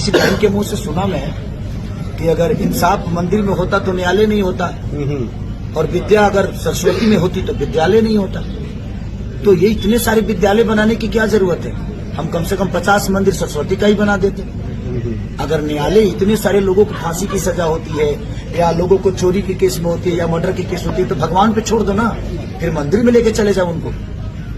किसी बहन के मुंह से सुना मैं कि अगर इंसाफ मंदिर में होता तो न्यायालय नहीं होता, और विद्या अगर सरस्वती में होती तो विद्यालय नहीं होता। तो ये इतने सारे विद्यालय बनाने की क्या जरूरत है? हम कम से कम 50 मंदिर सरस्वती का ही बना देते। अगर न्यायालय इतने सारे लोगों को फांसी की सजा होती है, या लोगों को चोरी के केस में होती है, या मर्डर के केस होती है, तो भगवान पे छोड़ दो ना, फिर मंदिर में लेके चले जाओ उनको।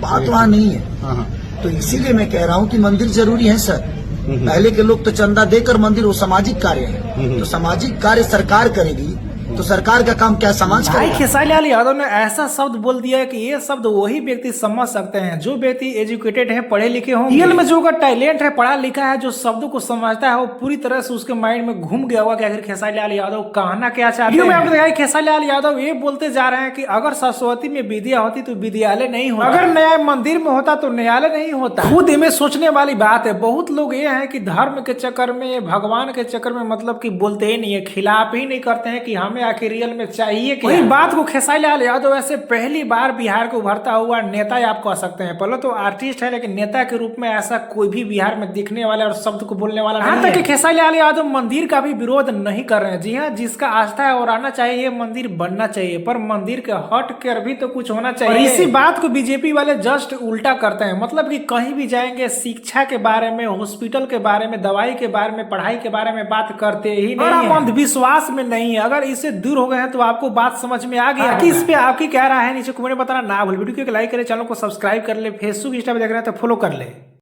बात वहाँ नहीं है। तो इसीलिए मैं कह रहा हूँ कि मंदिर जरूरी है सर। पहले के लोग तो चंदा देकर मंदिर, वो सामाजिक कार्य है, तो सामाजिक कार्य सरकार करेगी तो सरकार का काम क्या समाज का? भाई खेसारी लाल यादव ने ऐसा शब्द बोल दिया है कि ये शब्द वही व्यक्ति समझ सकते हैं जो व्यक्ति एजुकेटेड है, पढ़े लिखे हों, रियल में जो टैलेंट है, पढ़ा लिखा है, जो शब्दों को समझता है, वो पूरी तरह से उसके माइंड में घूम गया होगा कि आखिर खेसारी लाल यादव कहना क्या चाहते हैं। आपको दिखाया खेसारी लाल यादव ये बोलते जा रहे हैं कि अगर सरस्वती में विद्या होती तो विद्यालय नहीं होता, अगर न्याय मंदिर में होता तो न्यायालय नहीं होता। खुद इनमें सोचने वाली बात है। बहुत लोग ये है कि धर्म के चक्कर में, भगवान के चक्कर में मतलब कि बोलते ही नहीं है, खिलाफ ही नहीं करते हैं कि हमें आखिर रियल में चाहिए कि वही बात को खेसारी लाल यादव ऐसे पहली बार बिहार को उभरता हुआ नेता आप कह सकते हैं। पहले तो आर्टिस्ट है, लेकिन नेता के रूप में ऐसा कोई भी बिहार में दिखने वाला और शब्द को बोलने वाला नहीं है। यहाँ तक कि खेसारी लाल यादव मंदिर का भी विरोध नहीं कर रहे हैं। जी हाँ, जिसका आस्था है और आना चाहिए, ये मंदिर बनना चाहिए, पर मंदिर के हट कर भी तो कुछ होना चाहिए। और इसी बात को बीजेपी वाले जस्ट उल्टा करते हैं। मतलब कि कहीं भी जाएंगे शिक्षा के बारे में, हॉस्पिटल के बारे में, दवाई के बारे में, पढ़ाई के बारे में बात करते ही नहीं है। अंधविश्वास में नहीं है। अगर इससे दूर हो गए हैं तो आपको बात समझ में आ गया कि इस पे आपकी क्या राय है, नीचे कमेंट में बताना ना भूल। वीडियो को लाइक करें, चैनल को सब्सक्राइब कर ले, फेसबुक इंस्टा पे देख रहे हैं तो फॉलो कर ले।